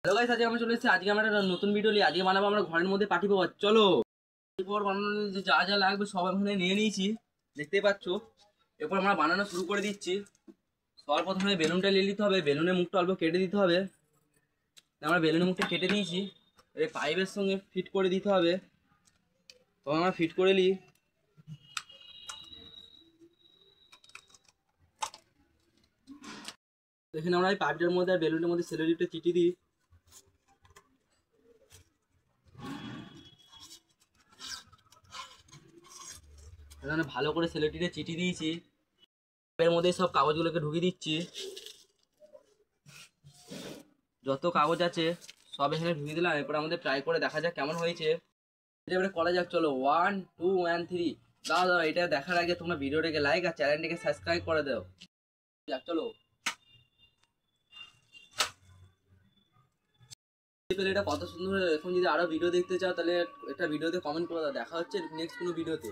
Hello guys, আজকে আমরা চলে এসেছি। আজকে আমরা একটা নতুন ভিডিও নিয়ে আজকে বানাবো আমরা ঘরের মধ্যে পার্টি পাওয়ার। চলো এরপর বানানোর যে যা যা লাগবে সব এখানে নিয়ে নিয়েছি, দেখতেই পাচ্ছ। এরপর আমরা বানানো শুরু করে দিচ্ছি। সবার প্রথমে বেলুনটা নিয়ে নিতে হবে, বেলুনের মুখটা অল্প কেটে দিতে হবে। আমরা বেলুনের মুখটা কেটে নিয়েছি, এই পাইপের সঙ্গে ফিট করে দিতে হবে। তো আমরা ফিট করে নিই। এখানে আমরা এই পাইপটার মধ্যে আর বেলুনের মধ্যে সেলোটেপটা চিটি দিই। এখানে ভালো করে সেলোটেপটা চিটি দিয়েছি। এর মধ্যে সব কাগজগুলোকে ঢুকিয়ে দিচ্ছি। যত কাগজ আছে সব এখানে ঢুকিয়ে দিলাম। এরপর আমাদের ট্রাই করে দেখা যাক কেমন হয়েছে। এবারে করা যাক, চলো 1 2 1 3। দাও এটা দেখার আগে তোমরা ভিডিওটাকে লাইক আর চ্যানেলটাকে সাবস্ক্রাইব করে দাও। যাক চলো, এটা কত সুন্দর। এখন যদি আরো ভিডিও দেখতে চাও তাহলে একটা ভিডিওতে কমেন্ট করে দাও। দেখা হচ্ছে নেক্সট কোনো ভিডিওতে।